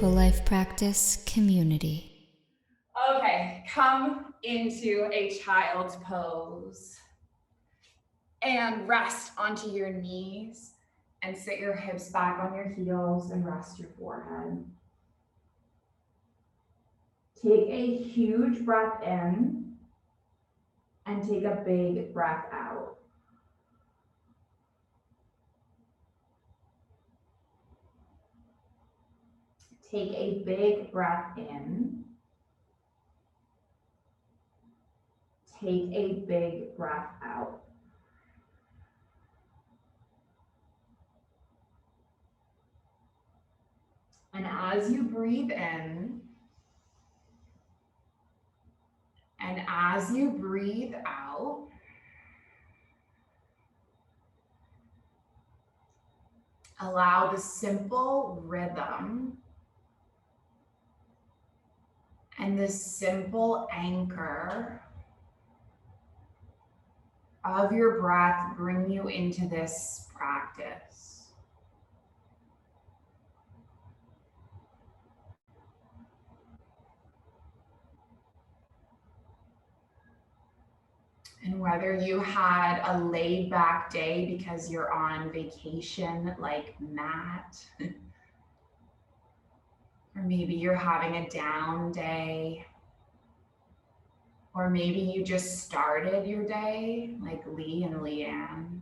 Mindful Life Practice community. Okay, come into a child's pose and rest onto your knees and sit your hips back on your heels and rest your forehead. Take a huge breath in and take a big breath out. Take a big breath in. Take a big breath out. And as you breathe in, and as you breathe out, allow the simple rhythm and this simple anchor of your breath bring you into this practice. And whether you had a laid back day because you're on vacation like Matt, or maybe you're having a down day, or maybe you just started your day like Lee and Leanne,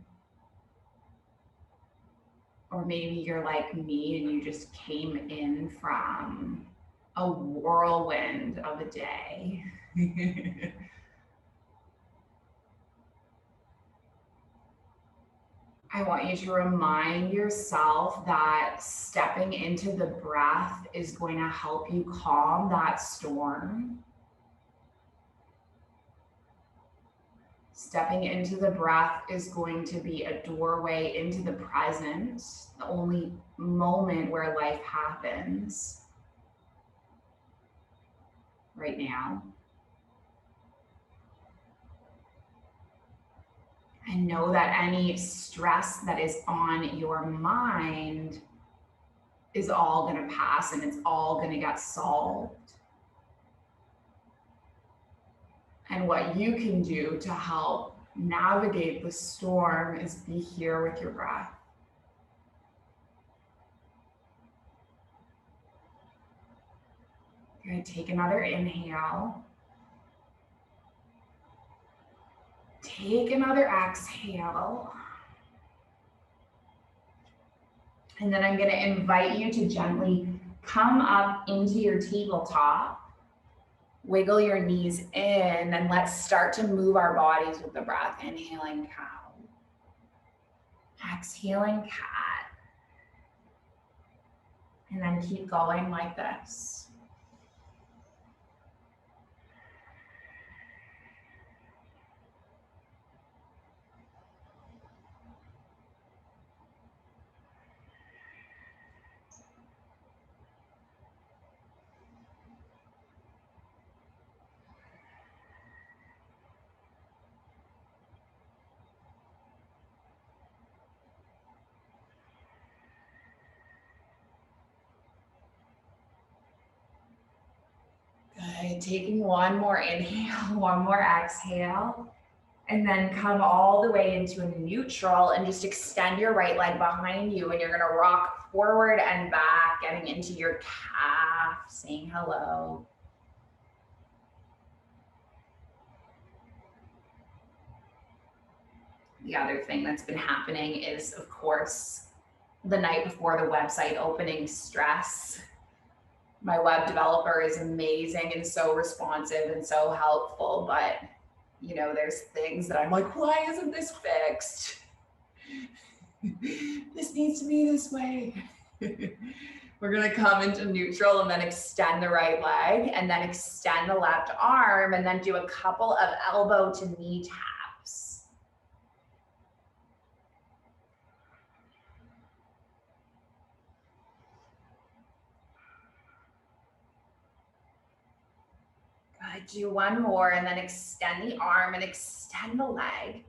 or maybe you're like me and you just came in from a whirlwind of a day. I want you to remind yourself that stepping into the breath is going to help you calm that storm. Stepping into the breath is going to be a doorway into the present, the only moment where life happens right now. And know that any stress that is on your mind is all going to pass and it's all going to get solved. And what you can do to help navigate the storm is be here with your breath. You're going to take another inhale. Take another exhale. And then I'm going to invite you to gently come up into your tabletop. Wiggle your knees in, and let's start to move our bodies with the breath. Inhaling cow. Exhaling cat. And then keep going like this. Good. Taking one more inhale, one more exhale, and then come all the way into a neutral and just extend your right leg behind you, and you're going to rock forward and back, getting into your calf, saying hello. The other thing that's been happening is, of course, the night before the website opening stress. My web developer is amazing and so responsive and so helpful, but you know, there's things that I'm like, why isn't this fixed? This needs to be this way. We're gonna come into neutral and then extend the right leg and then extend the left arm and then do a couple of elbow to knee taps. Good, do one more and then extend the arm and extend the leg.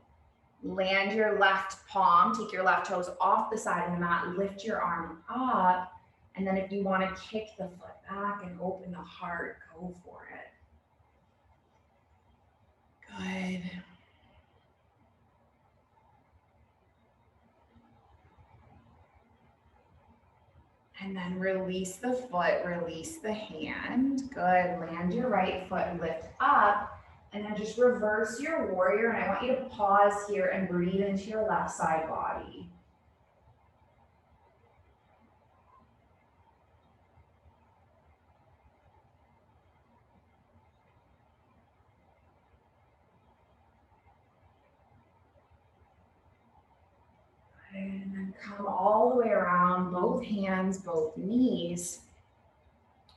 Land your left palm, take your left toes off the side of the mat, lift your arm up, And then if you want to kick the foot back and open the heart, go for it. Good. And then release the foot, release the hand. Good. Land your right foot, lift up, and then just reverse your warrior. And I want you to pause here and breathe into your left side body. And then come all the way around, both hands, both knees.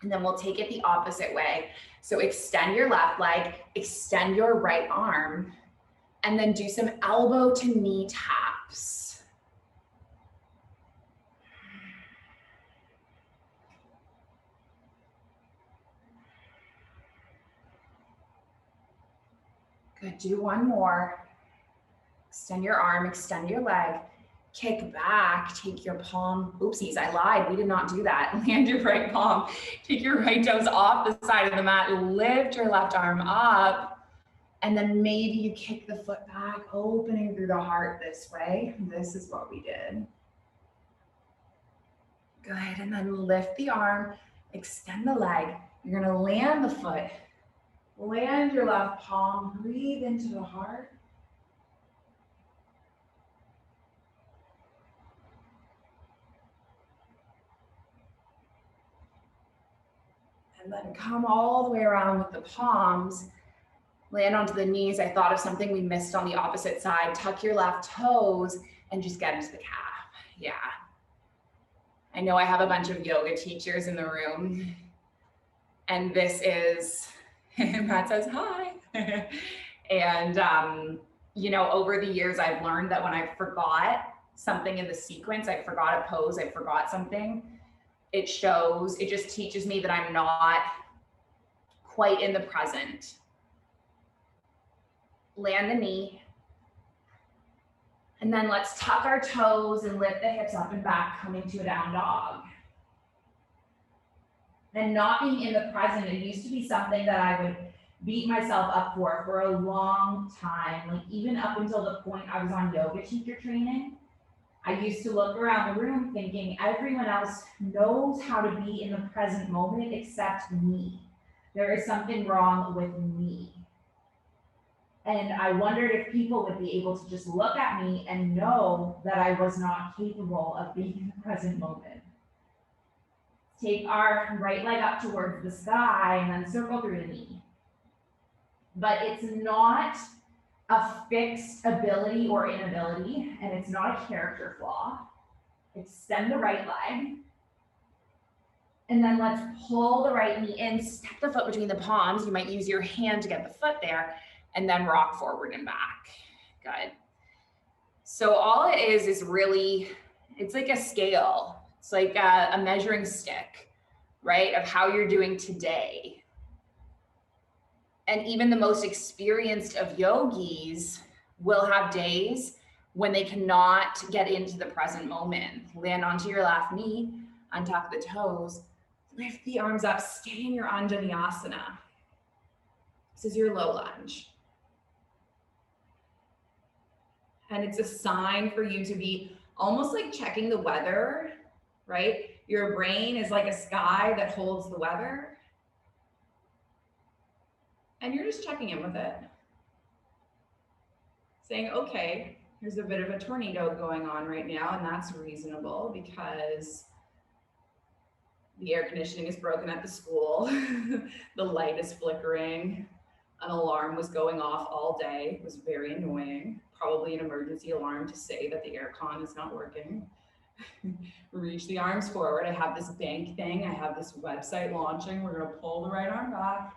And then we'll take it the opposite way. So extend your left leg, extend your right arm, and then do some elbow to knee taps. Good, do one more. Extend your arm, extend your leg, kick back, take your palm. Oopsies, I lied, we did not do that. Land your right palm, take your right toes off the side of the mat, lift your left arm up, and then maybe you kick the foot back, opening through the heart this way. This is what we did. Good, and then lift the arm, extend the leg. You're gonna land the foot, land your left palm, breathe into the heart. And then come all the way around with the palms, land onto the knees. I thought of something we missed on the opposite side. Tuck your left toes and just get into the calf. Yeah. I know I have a bunch of yoga teachers in the room, and this is, Matt says hi. And, you know, over the years, I've learned that when I forgot something in the sequence, I forgot a pose, I forgot something, it shows, it just teaches me that I'm not quite in the present. Land the knee. And then let's tuck our toes and lift the hips up and back, coming to a down dog. And not being in the present, it used to be something that I would beat myself up for a long time. Like even up until the point I was on yoga teacher training, I used to look around the room thinking everyone else knows how to be in the present moment except me. There is something wrong with me. And I wondered if people would be able to just look at me and know that I was not capable of being in the present moment. Take our right leg up towards the sky and then circle through the knee. But it's not a fixed ability or inability, and it's not a character flaw. Extend the right leg. And then let's pull the right knee in, step the foot between the palms. You might use your hand to get the foot there, and then rock forward and back. Good. So all it is really, it's like a scale. It's like a measuring stick, right, of how you're doing today. And even the most experienced of yogis will have days when they cannot get into the present moment. Land onto your left knee, untuck the toes, lift the arms up, stay in your Anjaneyasana. This is your low lunge. And it's a sign for you to be almost like checking the weather, right? Your brain is like a sky that holds the weather. And you're just checking in with it. Saying, okay, there's a bit of a tornado going on right now, and that's reasonable because the air conditioning is broken at the school. The light is flickering. An alarm was going off all day. It was very annoying. Probably an emergency alarm to say that the aircon is not working. Reach the arms forward. I have this bank thing. I have this website launching. We're gonna pull the right arm back.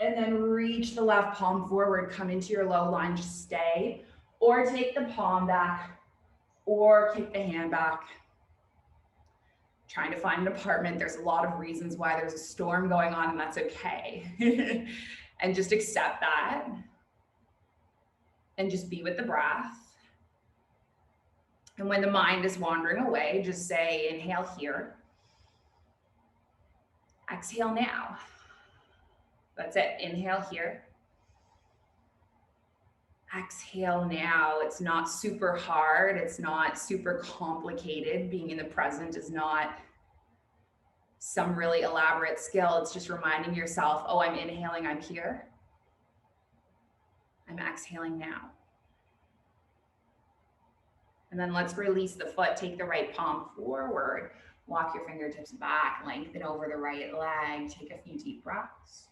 And then reach the left palm forward, come into your low lunge, stay, or take the palm back, or kick the hand back. Trying to find an apartment. There's a lot of reasons why there's a storm going on, and that's okay. And just accept that. And just be with the breath. And when the mind is wandering away, just say, inhale here. Exhale now. That's it. Inhale here. Exhale now. It's not super hard. It's not super complicated. Being in the present is not some really elaborate skill. It's just reminding yourself, oh, I'm inhaling, I'm here. I'm exhaling now. And then let's release the foot. Take the right palm forward. Walk your fingertips back. Lengthen over the right leg. Take a few deep breaths.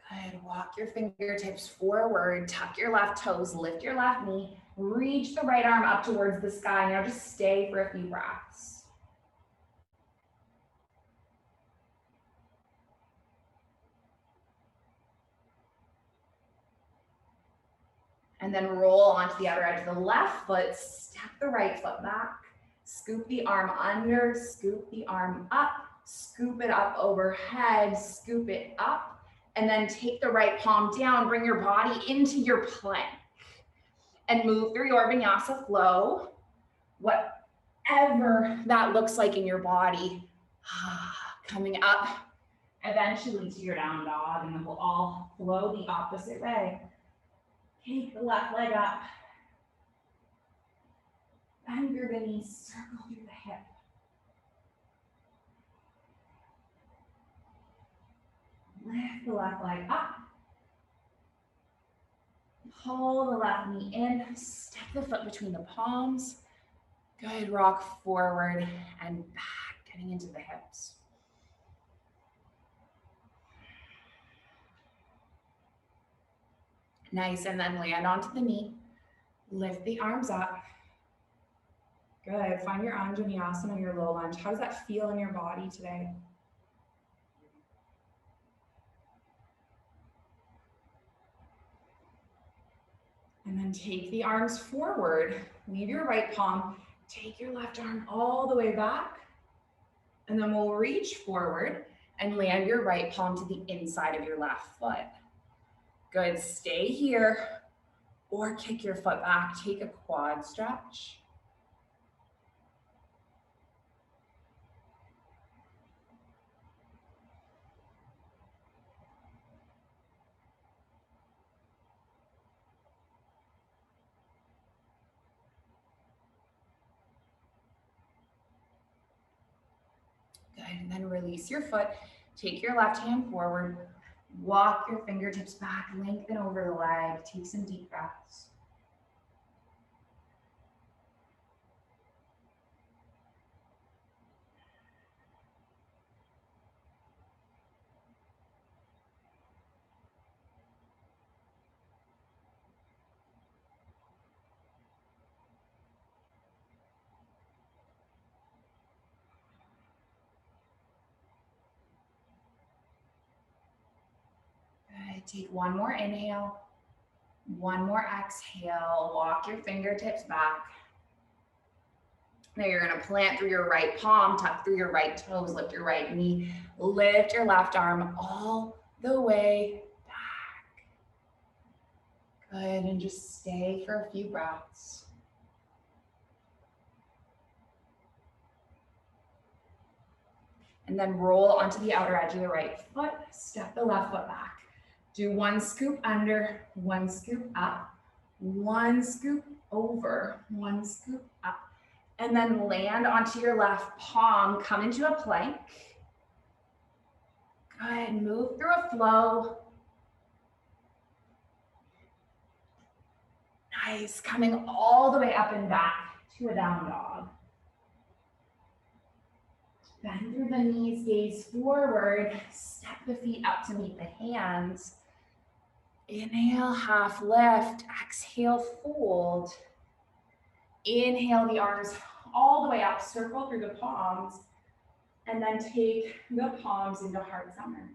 Good. Walk your fingertips forward. Tuck your left toes. Lift your left knee. Reach the right arm up towards the sky. Now just stay for a few breaths. And then roll onto the outer edge of the left foot. Step the right foot back. Scoop the arm under. Scoop the arm up. Scoop it up overhead. Scoop it up. And then take the right palm down. Bring your body into your plank. And move through your vinyasa flow. Whatever that looks like in your body. Coming up eventually to your down dog. And then we'll all flow the opposite way. Take the left leg up. Bend through the knees, circle through the hip. Lift the left leg up. Pull the left knee in. Step the foot between the palms. Good. Rock forward and back, getting into the hips. Nice, and then land onto the knee. Lift the arms up. Good, find your Anjaneyasana, your low lunge. How does that feel in your body today? And then take the arms forward. Leave your right palm. Take your left arm all the way back. And then we'll reach forward and land your right palm to the inside of your left foot. Good, stay here or kick your foot back. Take a quad stretch. Good, and then release your foot. Take your left hand forward. Walk your fingertips back, lengthen over the leg. Take some deep breaths. Good, take one more inhale. One more exhale. Walk your fingertips back. Now you're gonna plant through your right palm, tuck through your right toes, lift your right knee, lift your left arm all the way back. Good, and just stay for a few breaths. And then roll onto the outer edge of the right foot, step the left foot back. Do one scoop under, one scoop up, one scoop over, one scoop up. And then land onto your left palm, come into a plank. Good, move through a flow. Nice, coming all the way up and back to a down dog. Bend through the knees, gaze forward, step the feet up to meet the hands. Inhale, half lift. Exhale, fold. Inhale the arms all the way up, circle through the palms, and then take the palms into heart center.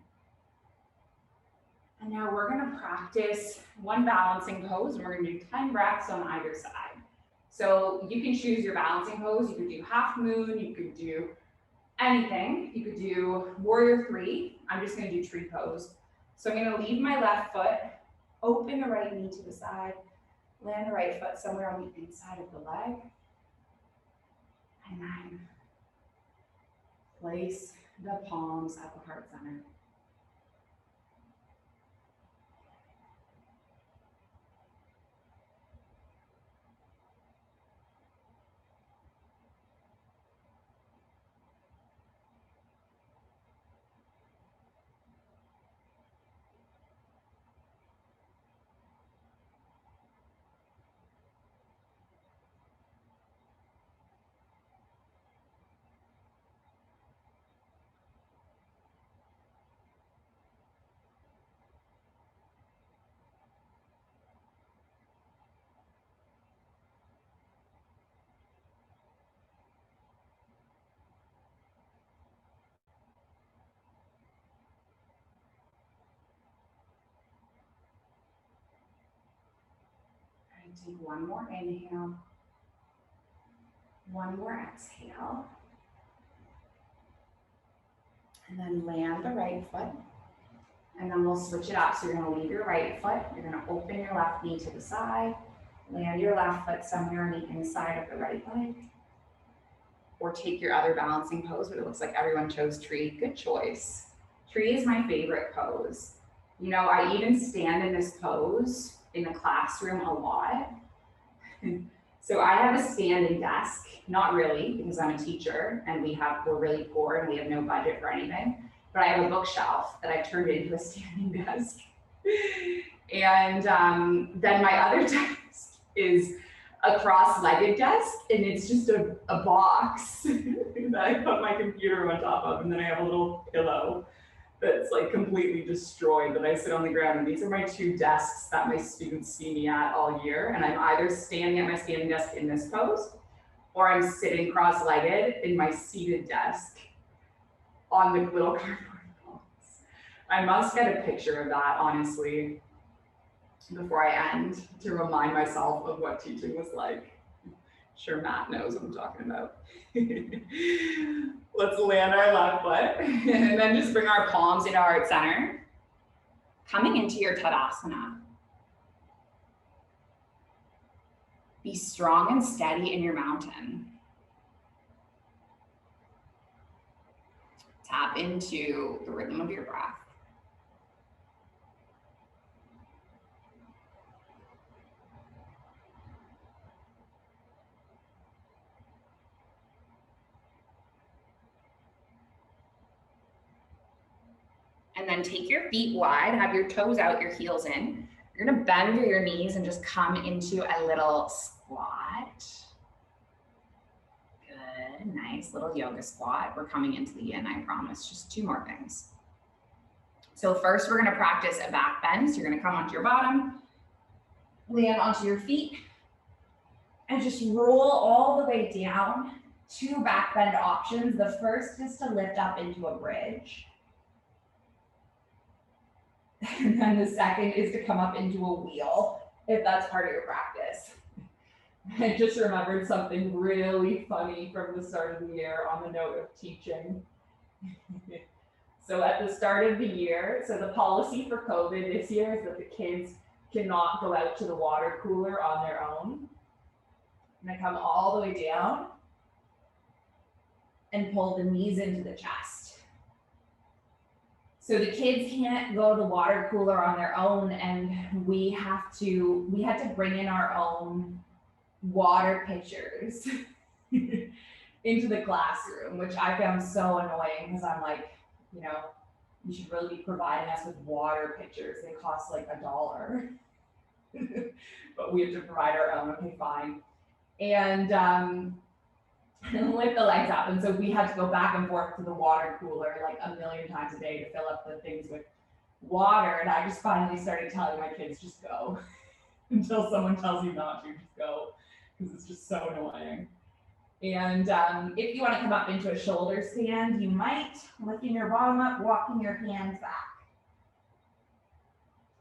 And now we're gonna practice one balancing pose, and we're gonna do 10 breaths on either side. So you can choose your balancing pose. You could do half moon, you could do anything. You could do warrior three. I'm just gonna do tree pose. So I'm gonna leave my left foot, open the right knee to the side, land the right foot somewhere on the inside of the leg, and then place the palms at the heart center. Take one more inhale, one more exhale, and then land the right foot. And then we'll switch it up. So you're gonna leave your right foot, you're gonna open your left knee to the side, land your left foot somewhere on the inside of the right leg, or take your other balancing pose, but it looks like everyone chose tree. Good choice. Tree is my favorite pose. You know, I even stand in this pose in the classroom a lot. So I have a standing desk, not really, because I'm a teacher and we're really poor and we have no budget for anything, but I have a bookshelf that I've turned into a standing desk. And then my other desk is a cross-legged desk, and it's just a box that I put my computer on top of, and then I have a little pillow that's like completely destroyed that I sit on the ground. And these are my two desks that my students see me at all year. And I'm either standing at my standing desk in this pose, or I'm sitting cross-legged in my seated desk on the little cardboard box. I must get a picture of that, honestly, before I end, to remind myself of what teaching was like. Sure, Matt knows what I'm talking about. Let's land our left foot and then just bring our palms into heart center. Coming into your Tadasana. Be strong and steady in your mountain. Tap into the rhythm of your breath. And then take your feet wide, have your toes out, your heels in. You're gonna bend through your knees and just come into a little squat. Good, nice little yoga squat. We're coming into the yin, I promise. Just two more things. So first we're gonna practice a back bend. So you're gonna come onto your bottom, land onto your feet, and just roll all the way down. Two back bend options. The first is to lift up into a bridge. And then the second is to come up into a wheel, if that's part of your practice. I just remembered something really funny from the start of the year on the note of teaching. So at the start of the year, so the policy for COVID this year is that the kids cannot go out to the water cooler on their own. And I come all the way down and pull the knees into the chest. So the kids can't go to the water cooler on their own, and we had to bring in our own water pitchers into the classroom, which I found so annoying because I'm like, you know, you should really be providing us with water pitchers. They cost like $1. But we have to provide our own. Okay, fine. And lift the legs up. And so we had to go back and forth to the water cooler like a million times a day to fill up the things with water, and I just finally started telling my kids, just go. Until someone tells you not to, just go, because it's just so annoying. And if you want to come up into a shoulder stand, you might, lifting your bottom up, walking your hands back.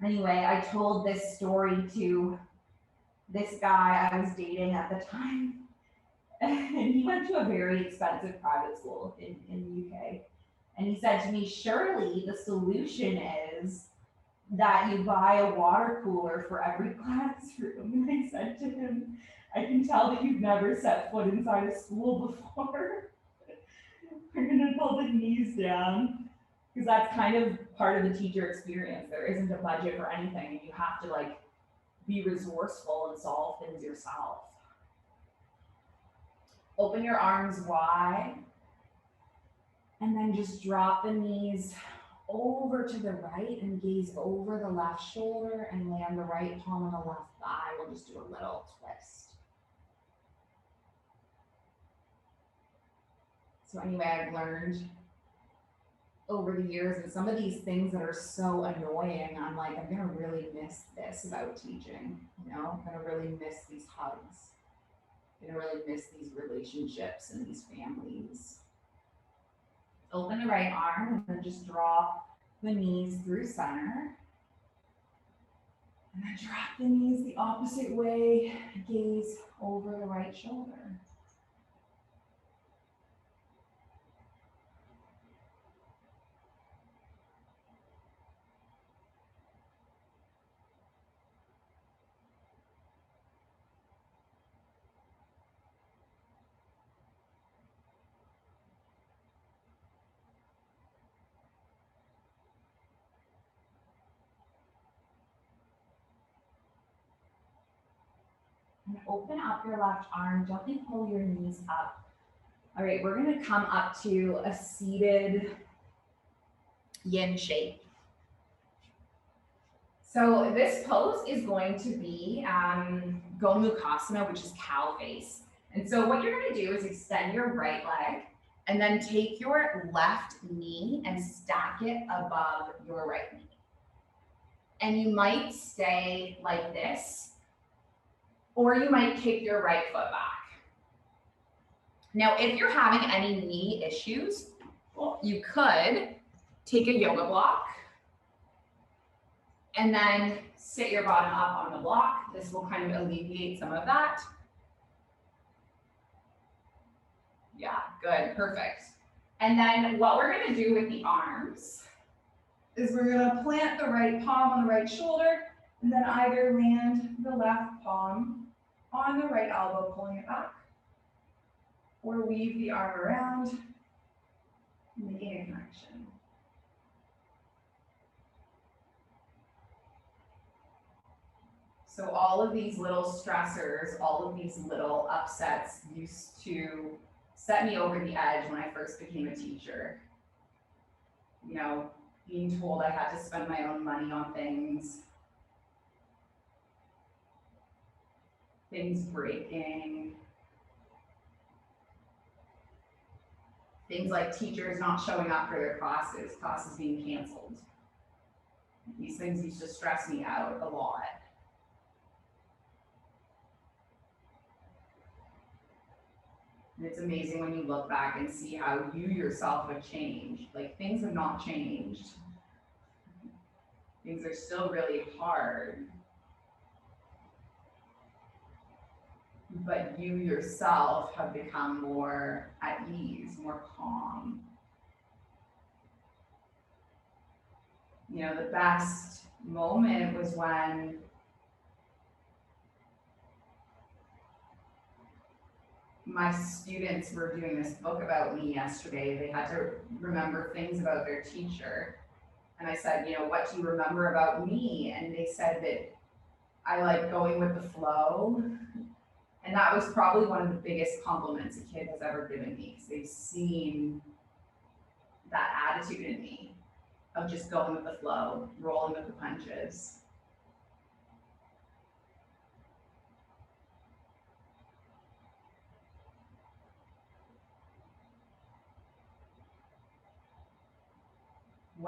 Anyway, I told this story to this guy I was dating at the time. And he went to a very expensive private school in the UK. And he said to me, surely the solution is that you buy a water cooler for every classroom. And I said to him, I can tell that you've never set foot inside a school before. We're gonna pull the knees down, because that's kind of part of the teacher experience. There isn't a budget for anything, and you have to like be resourceful and solve things yourself. Open your arms wide, and then just drop the knees over to the right and gaze over the left shoulder and land the right palm on the left thigh. We'll just do a little twist. So anyway, I've learned over the years, and some of these things that are so annoying, I'm like, I'm gonna really miss this about teaching, you know? I'm gonna really miss these hugs. I'm gonna really miss these relationships and these families. Open the right arm and then just draw the knees through center. And then drop the knees the opposite way, gaze over the right shoulder. And open up your left arm, gently pull your knees up. All right, we're gonna come up to a seated yin shape. So this pose is going to be Gomukhasana, which is cow face. And so what you're gonna do is extend your right leg and then take your left knee and stack it above your right knee. And you might stay like this, or you might kick your right foot back. Now, if you're having any knee issues, well, you could take a yoga block and then sit your bottom up on the block. This will kind of alleviate some of that. Yeah, good, perfect. And then what we're gonna do with the arms is we're gonna plant the right palm on the right shoulder and then either land the left palm on the right elbow, pulling it back, or weave the arm around, making a connection. So all of these little stressors, all of these little upsets used to set me over the edge when I first became a teacher. You know, being told I had to spend my own money on things, things breaking, things like teachers not showing up for their classes, classes being canceled. These things used to stress me out a lot. And it's amazing when you look back and see how you yourself have changed. Like, things have not changed. Things are still really hard. But you yourself have become more at ease, more calm. You know, the best moment was when my students were doing this book about me yesterday. They had to remember things about their teacher. And I said, you know, what do you remember about me? And they said that I like going with the flow. And that was probably one of the biggest compliments a kid has ever given me, because they've seen that attitude in me of just going with the flow, rolling with the punches.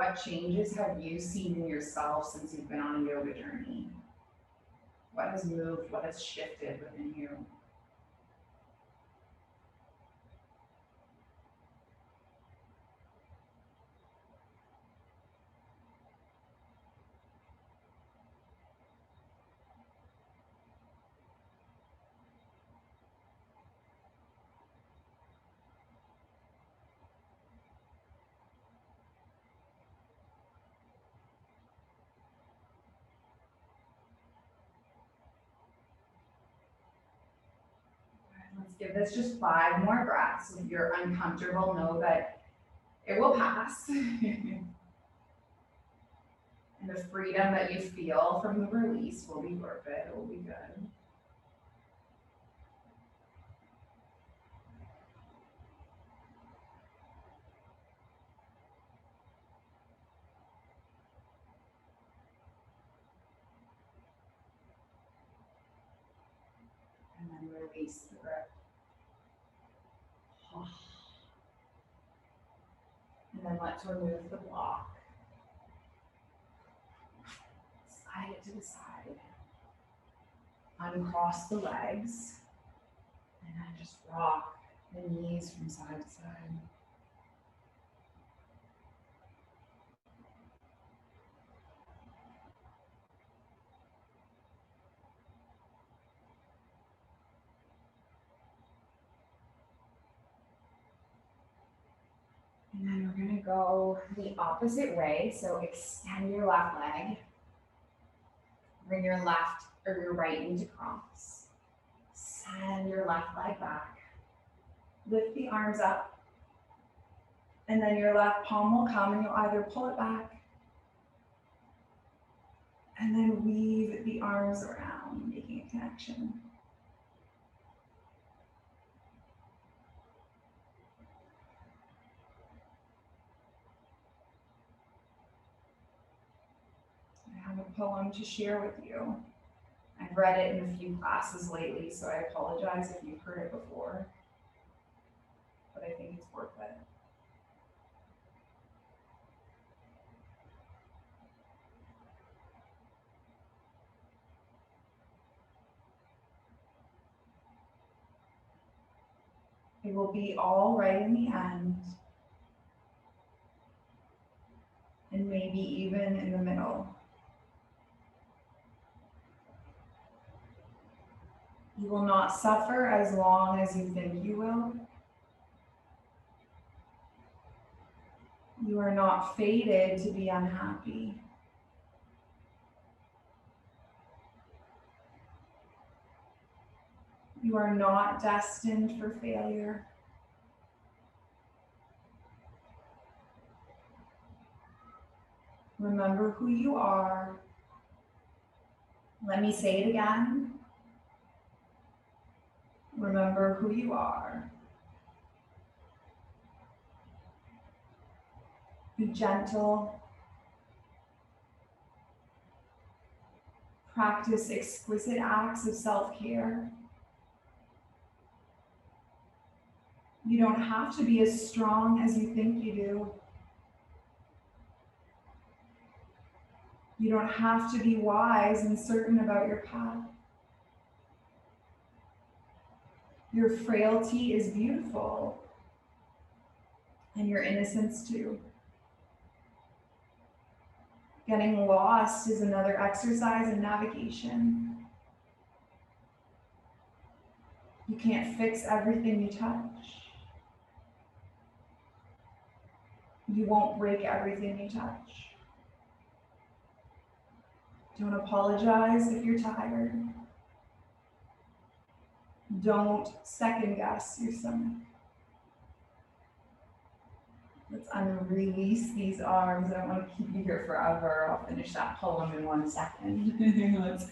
What changes have you seen in yourself since you've been on a yoga journey? What has moved? What has shifted within you? Let's give this just 5 more breaths. If you're uncomfortable, know that it will pass. And the freedom that you feel from the release will be worth it. It will be good. And then release the grip. And then let's remove the block. Slide it to the side. Uncross the legs. And then just rock the knees from side to side. And then we're going to go the opposite way. So extend your left leg. Bring your left or your right knee to cross. Send your left leg back. Lift the arms up. And then your left palm will come and you'll either pull it back and then weave the arms around, making a connection. I have a poem to share with you. I've read it in a few classes lately, so I apologize if you've heard it before, but I think it's worth it. It will be all right in the end, and maybe even in the middle. You will not suffer as long as you think you will. You are not fated to be unhappy. You are not destined for failure. Remember who you are. Let me say it again. Remember who you are. Be gentle. Practice exquisite acts of self-care. You don't have to be as strong as you think you do. You don't have to be wise and certain about your path. Your frailty is beautiful, and your innocence too. Getting lost is another exercise in navigation. You can't fix everything you touch. You won't break everything you touch. Don't apologize if you're tired. Don't second guess your stomach. Let's unrelease these arms. I don't want to keep you here forever. I'll finish that poem in 1 second. Let's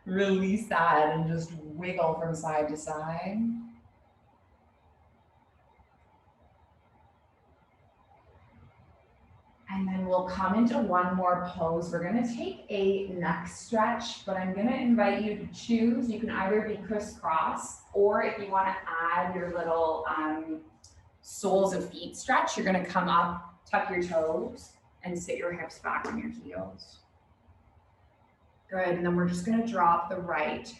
release that and just wiggle from side to side. And then we'll come into one more pose. We're going to take a neck stretch, but I'm going to invite you to choose. You can either be crisscross, or if you want to add your little soles of feet stretch, you're going to come up, tuck your toes, and sit your hips back on your heels. Good, and then we're just gonna drop the right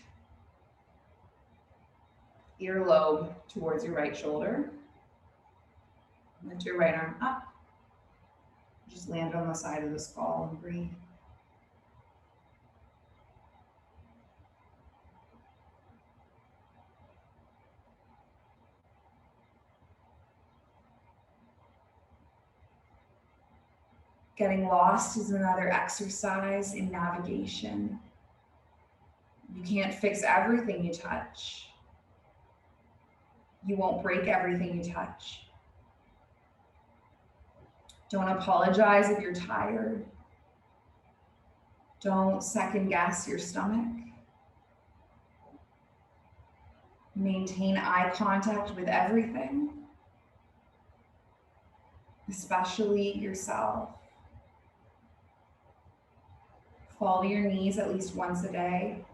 earlobe towards your right shoulder. Lift your right arm up. Just land on the side of the skull and breathe. Getting lost is another exercise in navigation. You can't fix everything you touch. You won't break everything you touch. Don't apologize if you're tired. Don't second guess your stomach. Maintain eye contact with everything, especially yourself. Fall to your knees at least once a day.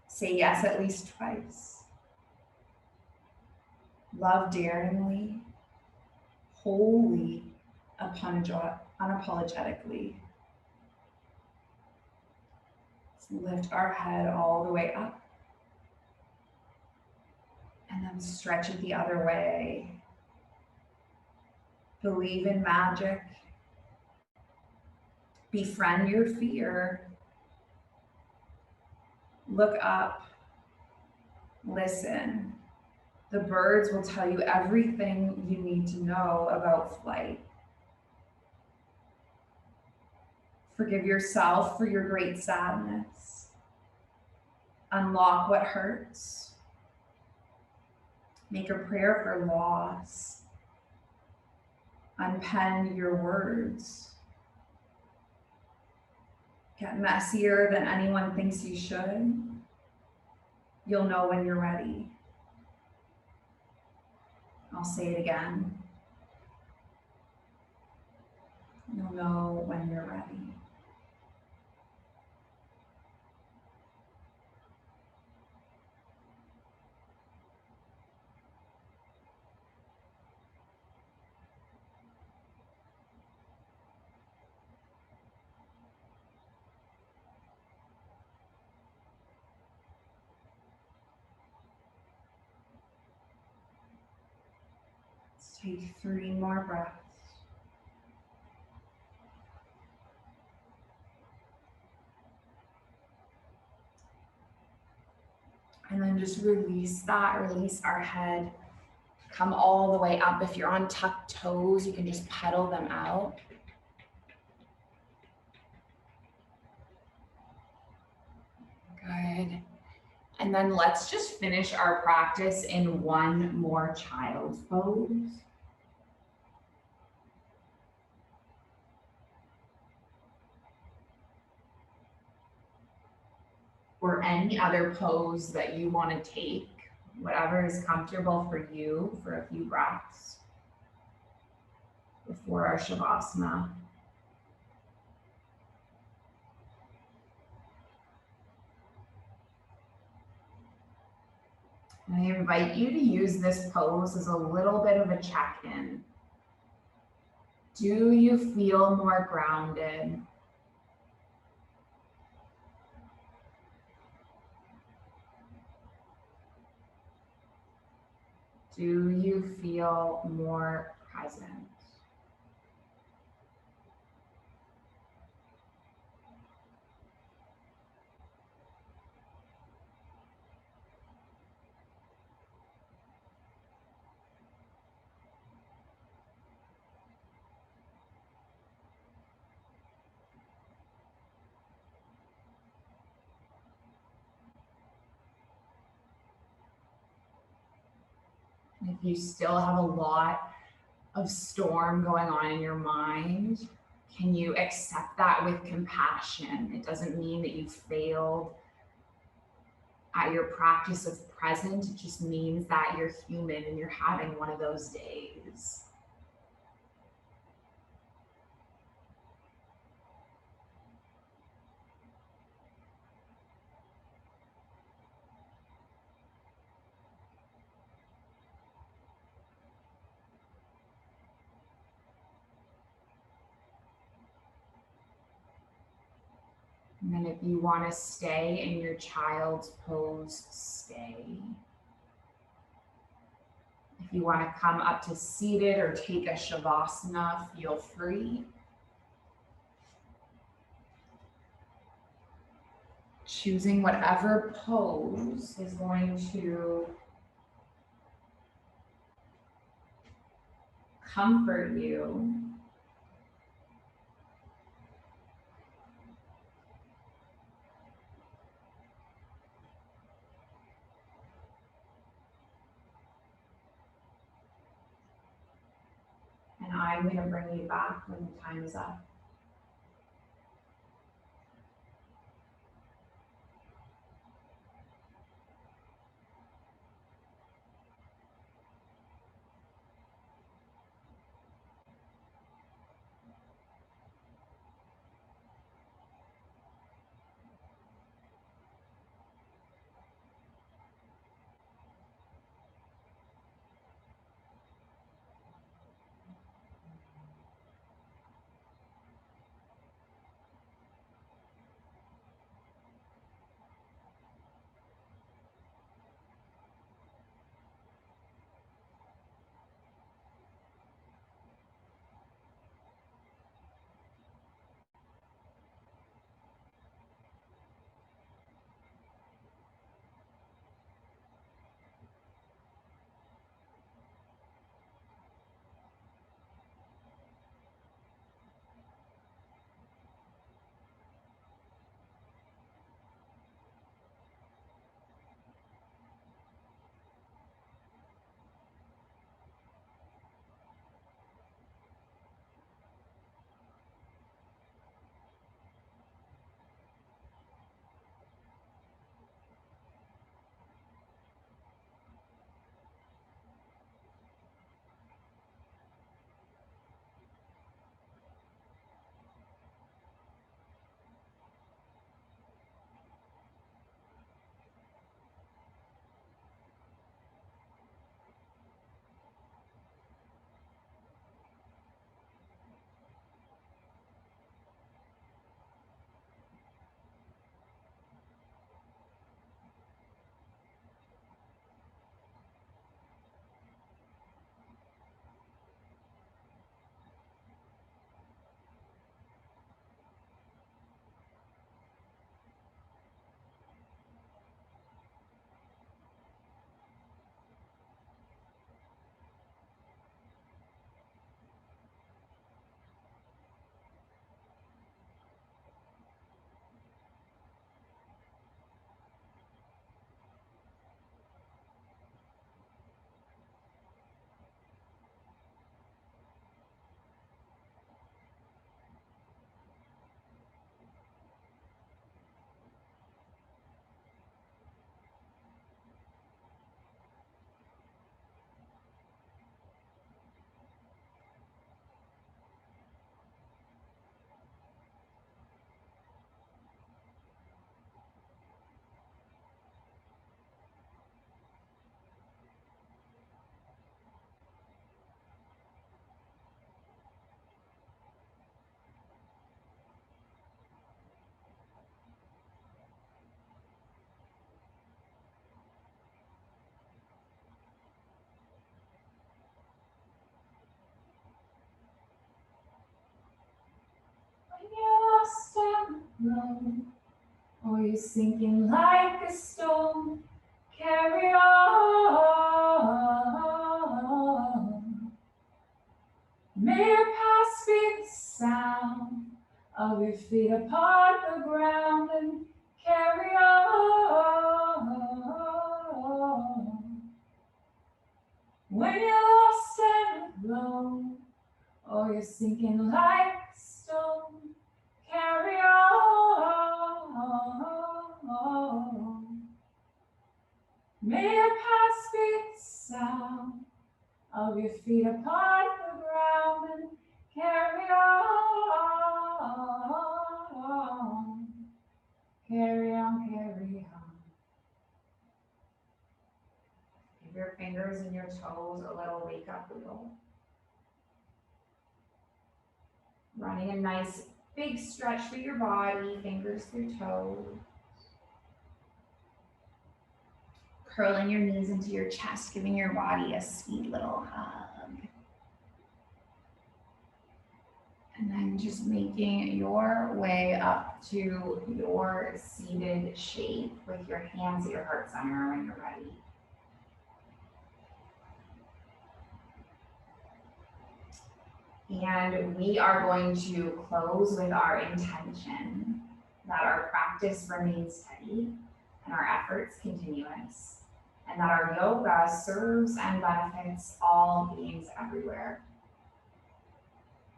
Say yes at least twice. Love daringly, wholly, unapologetically. Let's lift our head all the way up. And then stretch it the other way. Believe in magic. Befriend your fear. Look up. Listen. The birds will tell you everything you need to know about flight. Forgive yourself for your great sadness. Unlock what hurts. Make a prayer for loss. Unpen your words. Get messier than anyone thinks you should. You'll know when you're ready. I'll say it again. You'll know when you're ready. Take 3 more breaths. And then just release that, release our head. Come all the way up. If you're on tucked toes, you can just pedal them out. Good. And then let's just finish our practice in one more child's pose. Or any other pose that you want to take, whatever is comfortable for you, for a few breaths before our Shavasana. I invite you to use this pose as a little bit of a check-in. Do you feel more grounded? Do you feel more present? If you still have a lot of storm going on in your mind, can you accept that with compassion? It doesn't mean that you failed at your practice of present. It just means that you're human and you're having one of those days. And then if you want to stay in your child's pose, stay. If you want to come up to seated or take a Shavasana, feel free. Choosing whatever pose is going to comfort you. And I'm going to bring you back when the time is up. When you're lost and alone, or you're sinking like a stone, carry on. May your past be the sound of your feet upon the ground, and carry on. When you're lost and alone, or you're sinking like a stone, carry on. May your past be the sound of your feet upon the ground, and carry on. Carry on, carry on. Give your fingers and your toes a little wake up wheel. Running a nice big stretch through your body, fingers through toes. Curling your knees into your chest, giving your body a sweet little hug. And then just making your way up to your seated shape with your hands at your heart center when you're ready. And we are going to close with our intention that our practice remains steady and our efforts continuous, and that our yoga serves and benefits all beings everywhere.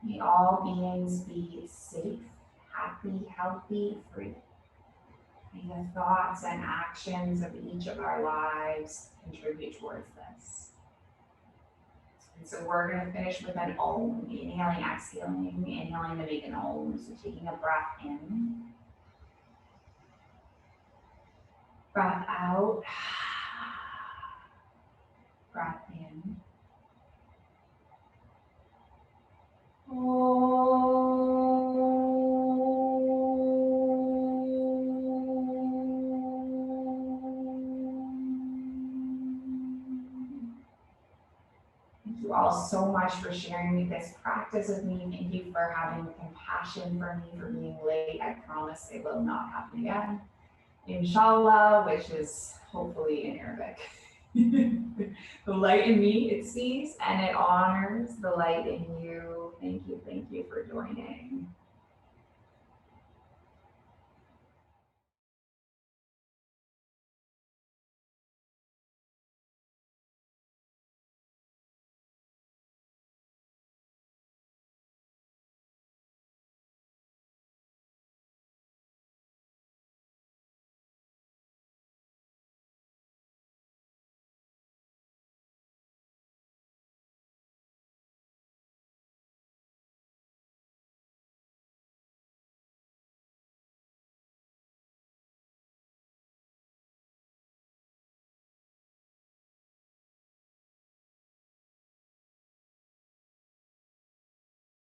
May all beings be safe, happy, healthy, free. May the thoughts and actions of each of our lives contribute towards this. And so we're going to finish with an Om, inhaling, exhaling, inhaling to make an Om. So taking a breath in, breath out, breath in. Thank you all so much for sharing this practice with me. Thank you for having compassion for me for being late. I promise it will not happen again. Inshallah, which is hopefully in Arabic. The light in me, it sees and it honors the light in you. Thank you for joining.